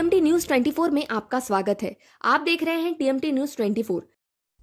TMT news 24 में आपका स्वागत है। आप देख रहे हैं टीएमटी न्यूज 24।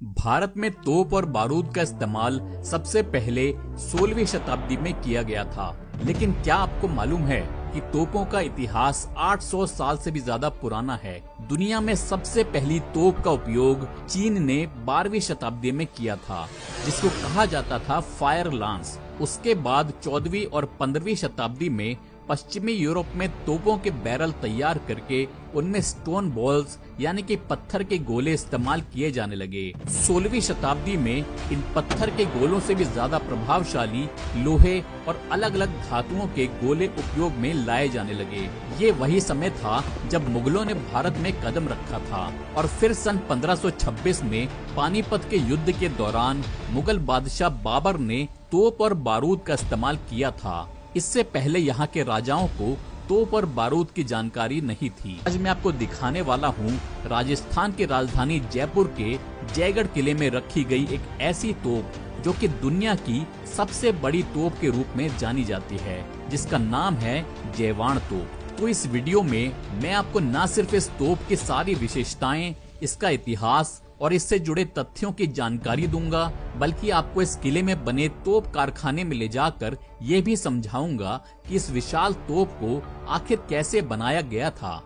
भारत में तोप और बारूद का इस्तेमाल सबसे पहले 16वीं शताब्दी में किया गया था। लेकिन क्या आपको मालूम है कि तोपों का इतिहास 800 साल से भी ज्यादा पुराना है। दुनिया में सबसे पहली तोप का उपयोग चीन ने 12वीं शताब्दी में किया था, जिसको कहा जाता था फायर लांस। उसके बाद 14वीं और 15वीं शताब्दी में पश्चिमी यूरोप में तोपों के बैरल तैयार करके उनमें स्टोन बॉल्स यानी कि पत्थर के गोले इस्तेमाल किए जाने लगे। 16वीं शताब्दी में इन पत्थर के गोलों से भी ज्यादा प्रभावशाली लोहे और अलग अलग धातुओं के गोले उपयोग में लाए जाने लगे। ये वही समय था जब मुगलों ने भारत में कदम रखा था और फिर सन 1526 में पानीपत के युद्ध के दौरान मुगल बादशाह बाबर ने तोप और बारूद का इस्तेमाल किया था। इससे पहले यहाँ के राजाओं को तोप और बारूद की जानकारी नहीं थी। आज मैं आपको दिखाने वाला हूँ राजस्थान की राजधानी जयपुर के जयगढ़ किले में रखी गई एक ऐसी तोप जो कि दुनिया की सबसे बड़ी तोप के रूप में जानी जाती है, जिसका नाम है जयवाण तोप। तो इस वीडियो में मैं आपको न सिर्फ इस तोप की सारी विशेषताएं, इसका इतिहास और इससे जुड़े तथ्यों की जानकारी दूंगा, बल्कि आपको इस किले में बने तोप कारखाने में ले जाकर ये भी समझाऊंगा कि इस विशाल तोप को आखिर कैसे बनाया गया था।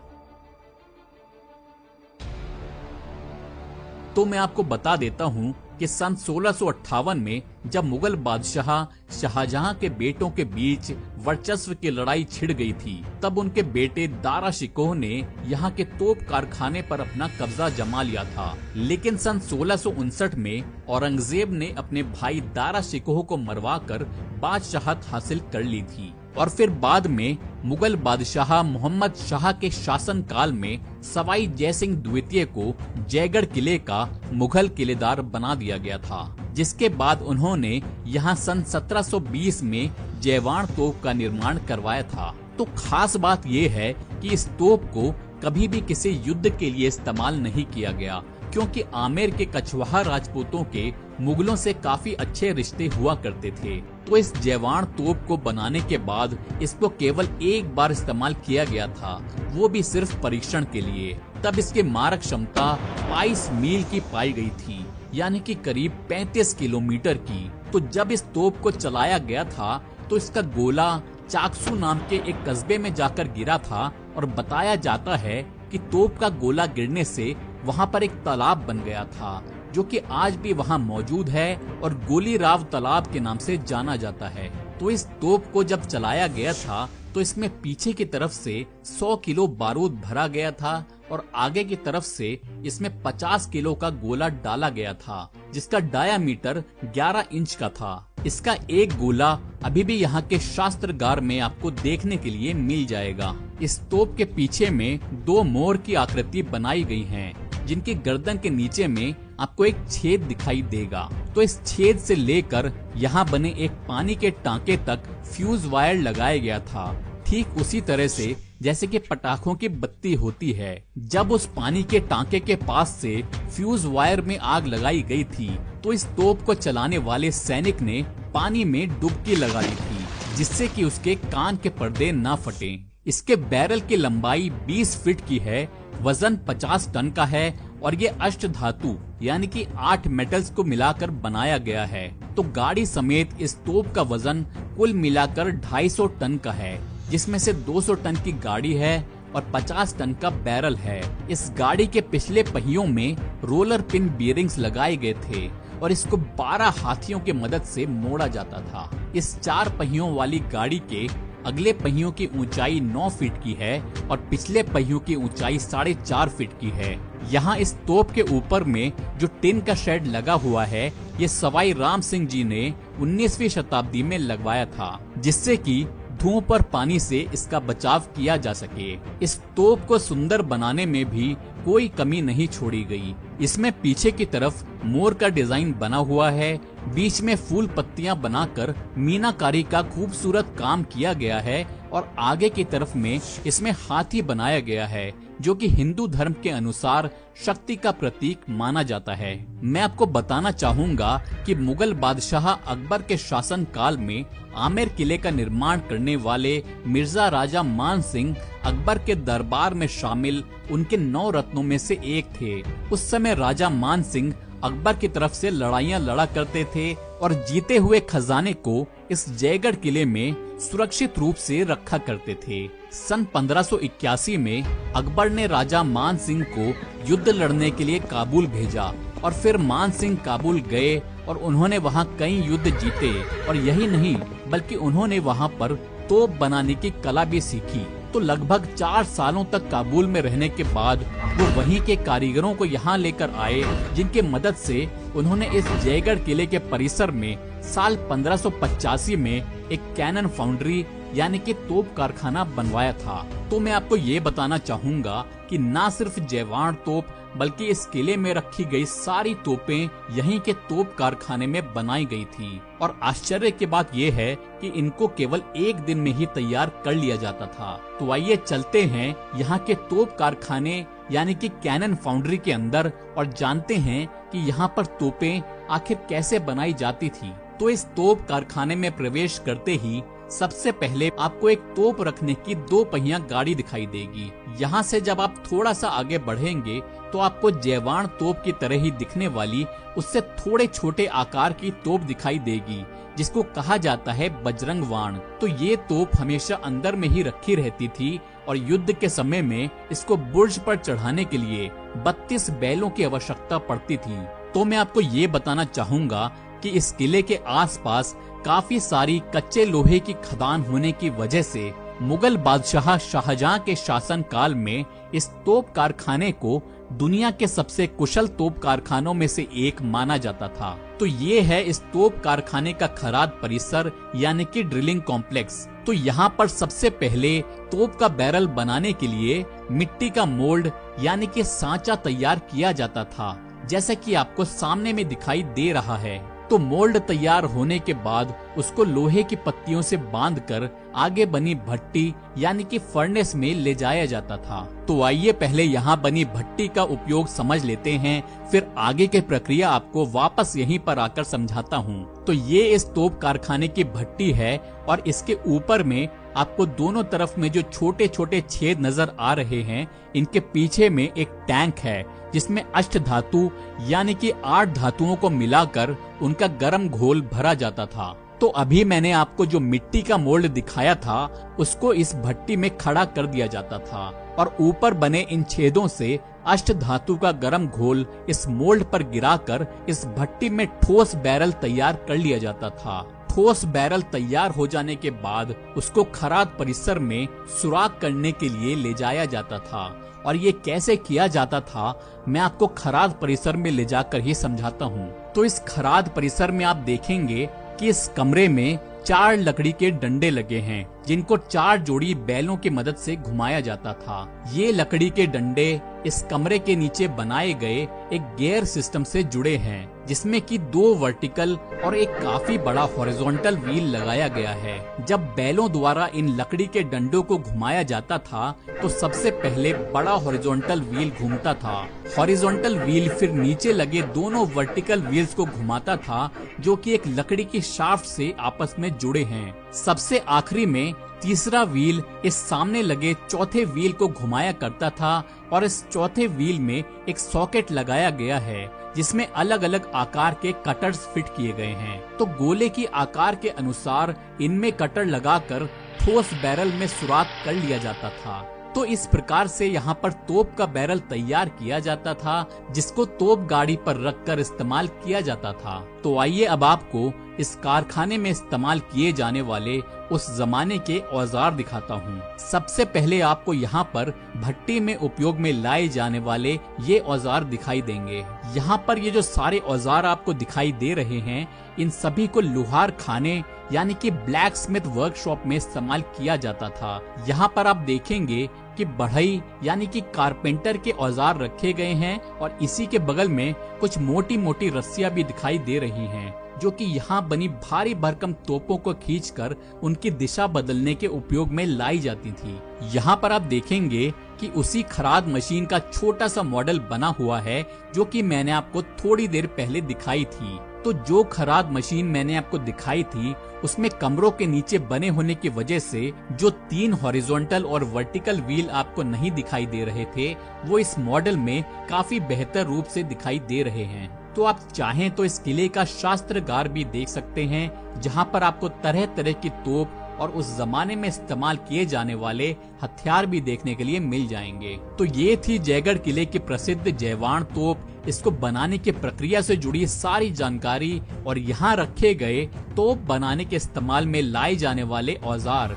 तो मैं आपको बता देता हूँ कि सन 1658 में जब मुगल बादशाह शाहजहां के बेटों के बीच वर्चस्व की लड़ाई छिड़ गई थी, तब उनके बेटे दारा शिकोह ने यहाँ के तोप कारखाने पर अपना कब्जा जमा लिया था। लेकिन सन 1659 में औरंगजेब ने अपने भाई दारा शिकोह को मरवाकर बादशाहत हासिल कर ली थी और फिर बाद में मुगल बादशाह मोहम्मद शाह के शासन काल में सवाई जयसिंह द्वितीय को जयगढ़ किले का मुगल किलेदार बना दिया गया था, जिसके बाद उन्होंने यहाँ सन 1720 में जयवाण तोप का निर्माण करवाया था। तो खास बात ये है कि इस तोप को कभी भी किसी युद्ध के लिए इस्तेमाल नहीं किया गया, क्योंकि आमेर के कछवाहा राजपूतों के मुगलों से काफी अच्छे रिश्ते हुआ करते थे। तो इस जयवाण तोप को बनाने के बाद इसको केवल एक बार इस्तेमाल किया गया था, वो भी सिर्फ परीक्षण के लिए। तब इसकी मारक क्षमता 22 मील की पाई गई थी, यानी कि करीब 35 किलोमीटर की। तो जब इस तोप को चलाया गया था तो इसका गोला चाकसू नाम के एक कस्बे में जाकर गिरा था और बताया जाता है कि तोप का गोला गिरने से वहाँ पर एक तालाब बन गया था, जो कि आज भी वहाँ मौजूद है और गोली राव तालाब के नाम से जाना जाता है। तो इस तोप को जब चलाया गया था तो इसमें पीछे की तरफ से 100 किलो बारूद भरा गया था और आगे की तरफ से इसमें 50 किलो का गोला डाला गया था, जिसका डायामीटर 11 इंच का था। इसका एक गोला अभी भी यहाँ के शास्त्रागार में आपको देखने के लिए मिल जाएगा। इस तोप के पीछे में 2 मोर की आकृति बनाई गई है, जिनकी गर्दन के नीचे में आपको एक छेद दिखाई देगा। तो इस छेद से लेकर यहाँ बने एक पानी के टांके तक फ्यूज वायर लगाया गया था, ठीक उसी तरह से जैसे कि पटाखों की बत्ती होती है। जब उस पानी के टांके के पास से फ्यूज वायर में आग लगाई गई थी तो इस तोप को चलाने वाले सैनिक ने पानी में डुबकी लगा ली थी, जिससे कि उसके कान के पर्दे ना फटे। इसके बैरल की लंबाई 20 फीट की है, वजन 50 टन का है और ये अष्ट धातु यानी कि 8 मेटल्स को मिलाकर बनाया गया है। तो गाड़ी समेत इस तोप का वजन कुल मिलाकर 250 टन का है, जिसमें से 200 टन की गाड़ी है और 50 टन का बैरल है। इस गाड़ी के पिछले पहियों में रोलर पिन बियरिंग्स लगाए गए थे और इसको 12 हाथियों की मदद से मोड़ा जाता था। इस 4 पहियों वाली गाड़ी के अगले पहियों की ऊंचाई 9 फीट की है और पिछले पहियों की ऊंचाई 4.5 फीट की है। यहाँ इस तोप के ऊपर में जो टिन का शेड लगा हुआ है, ये सवाई राम सिंह जी ने 19वीं शताब्दी में लगवाया था, जिससे कि धुओं पर पानी से इसका बचाव किया जा सके। इस तोप को सुंदर बनाने में भी कोई कमी नहीं छोड़ी गई। इसमें पीछे की तरफ मोर का डिजाइन बना हुआ है, बीच में फूल पत्तियां बनाकर मीनाकारी का खूबसूरत काम किया गया है और आगे की तरफ में इसमें हाथी बनाया गया है, जो कि हिंदू धर्म के अनुसार शक्ति का प्रतीक माना जाता है। मैं आपको बताना चाहूंगा कि मुगल बादशाह अकबर के शासन काल में आमेर किले का निर्माण करने वाले मिर्जा राजा मान सिंह अकबर के दरबार में शामिल उनके 9 रत्नों में से एक थे। उस समय राजा मान सिंह अकबर की तरफ से लड़ाइयां लड़ा करते थे और जीते हुए खजाने को इस जयगढ़ किले में सुरक्षित रूप से रखा करते थे। सन 1581 में अकबर ने राजा मान सिंह को युद्ध लड़ने के लिए काबुल भेजा और फिर मान सिंह काबुल गए और उन्होंने वहां कई युद्ध जीते और यही नहीं बल्कि उन्होंने वहां पर तोप बनाने की कला भी सीखी। तो लगभग 4 सालों तक काबुल में रहने के बाद वो वहीं के कारीगरों को यहाँ लेकर आए, जिनके मदद से उन्होंने इस जयगढ़ किले के परिसर में साल 1585 में एक कैनन फाउंड्री यानी कि तोप कारखाना बनवाया था। तो मैं आपको ये बताना चाहूंगा कि ना सिर्फ जयवाण तोप बल्कि इस किले में रखी गई सारी तोपें यहीं के तोप कारखाने में बनाई गई थी। और आश्चर्य की बात यह है कि इनको केवल 1 दिन में ही तैयार कर लिया जाता था। तो आइए चलते हैं यहाँ के तोप कारखाने यानी कि कैनन फाउंड्री के अंदर और जानते हैं कि यहाँ पर तोपें आखिर कैसे बनाई जाती थी। तो इस तोप कारखाने में प्रवेश करते ही सबसे पहले आपको एक तोप रखने की 2 पहिया गाड़ी दिखाई देगी। यहाँ से जब आप थोड़ा सा आगे बढ़ेंगे तो आपको जयवाण तोप की तरह ही दिखने वाली उससे थोड़े छोटे आकार की तोप दिखाई देगी, जिसको कहा जाता है बजरंग वाण। तो ये तोप हमेशा अंदर में ही रखी रहती थी और युद्ध के समय में इसको बुर्ज पर चढ़ाने के लिए 32 बैलों की आवश्यकता पड़ती थी। तो मैं आपको ये बताना चाहूंगा कि इस किले के आसपास काफी सारी कच्चे लोहे की खदान होने की वजह से मुगल बादशाह शाहजहां के शासन काल में इस तोप कारखाने को दुनिया के सबसे कुशल तोप कारखानों में से एक माना जाता था। तो ये है इस तोप कारखाने का खराद परिसर यानी कि ड्रिलिंग कॉम्प्लेक्स। तो यहाँ पर सबसे पहले तोप का बैरल बनाने के लिए मिट्टी का मोल्ड यानी कि सांचा तैयार किया जाता था, जैसा कि आपको सामने में दिखाई दे रहा है। तो मोल्ड तैयार होने के बाद उसको लोहे की पत्तियों से बांधकर आगे बनी भट्टी यानी कि फर्नेस में ले जाया जाता था। तो आइए पहले यहाँ बनी भट्टी का उपयोग समझ लेते हैं, फिर आगे की प्रक्रिया आपको वापस यहीं पर आकर समझाता हूँ। तो ये इस तोप कारखाने की भट्टी है और इसके ऊपर में आपको दोनों तरफ में जो छोटे छोटे छेद नजर आ रहे हैं, इनके पीछे में एक टैंक है जिसमें अष्ट धातु यानी कि 8 धातुओं को मिलाकर उनका गर्म घोल भरा जाता था। तो अभी मैंने आपको जो मिट्टी का मोल्ड दिखाया था उसको इस भट्टी में खड़ा कर दिया जाता था और ऊपर बने इन छेदों से अष्ट धातु का गर्म घोल इस मोल्ड पर गिराकर इस भट्टी में ठोस बैरल तैयार कर लिया जाता था। ठोस बैरल तैयार हो जाने के बाद उसको खराद परिसर में सुराख करने के लिए ले जाया जाता था। और ये कैसे किया जाता था मैं आपको खराद परिसर में ले जाकर ही समझाता हूँ। तो इस खराद परिसर में आप देखेंगे कि इस कमरे में 4 लकड़ी के डंडे लगे हैं, जिनको 4 जोड़ी बैलों की मदद से घुमाया जाता था। ये लकड़ी के डंडे इस कमरे के नीचे बनाए गए एक गियर सिस्टम से जुड़े हैं, जिसमें कि 2 वर्टिकल और एक काफी बड़ा हॉरिजॉन्टल व्हील लगाया गया है। जब बैलों द्वारा इन लकड़ी के डंडों को घुमाया जाता था तो सबसे पहले बड़ा हॉरिजॉन्टल व्हील घूमता था। हॉरिजॉन्टल व्हील फिर नीचे लगे दोनों वर्टिकल व्हील्स को घुमाता था, जो कि एक लकड़ी की शाफ्ट से आपस में जुड़े हैं। सबसे आखिरी में तीसरा व्हील इस सामने लगे चौथे व्हील को घुमाया करता था और इस चौथे व्हील में एक सॉकेट लगाया गया है, जिसमें अलग अलग आकार के कटर्स फिट किए गए हैं। तो गोले की आकार के अनुसार इनमें कटर लगाकर ठोस बैरल में सुराख कर लिया जाता था। तो इस प्रकार से यहाँ पर तोप का बैरल तैयार किया जाता था, जिसको तोप गाड़ी पर रखकर इस्तेमाल किया जाता था। तो आइए अब आपको इस कारखाने में इस्तेमाल किए जाने वाले उस जमाने के औजार दिखाता हूँ। सबसे पहले आपको यहाँ पर भट्टी में उपयोग में लाए जाने वाले ये औजार दिखाई देंगे। यहाँ पर ये जो सारे औजार आपको दिखाई दे रहे हैं, इन सभी को लोहार खाने यानी कि ब्लैक स्मिथ वर्कशॉप में इस्तेमाल किया जाता था। यहाँ पर आप देखेंगे कि बढ़ई यानी कि कारपेंटर के औजार रखे गए हैं और इसी के बगल में कुछ मोटी मोटी रस्सियां भी दिखाई दे रही हैं, जो कि यहाँ बनी भारी भरकम तोपों को खींचकर उनकी दिशा बदलने के उपयोग में लाई जाती थी। यहाँ पर आप देखेंगे कि उसी खराद मशीन का छोटा सा मॉडल बना हुआ है जो कि मैंने आपको थोड़ी देर पहले दिखाई थी। तो जो खराद मशीन मैंने आपको दिखाई थी उसमें कमरों के नीचे बने होने की वजह से जो 3 हॉरिजॉन्टल और वर्टिकल व्हील आपको नहीं दिखाई दे रहे थे वो इस मॉडल में काफी बेहतर रूप से दिखाई दे रहे हैं। तो आप चाहें तो इस किले का शास्त्रागार भी देख सकते हैं जहां पर आपको तरह तरह की तोप और उस जमाने में इस्तेमाल किए जाने वाले हथियार भी देखने के लिए मिल जाएंगे। तो ये थी जयगढ़ किले की प्रसिद्ध जयवाण तोप, इसको बनाने की प्रक्रिया से जुड़ी सारी जानकारी और यहाँ रखे गए तोप बनाने के इस्तेमाल में लाए जाने वाले औजार।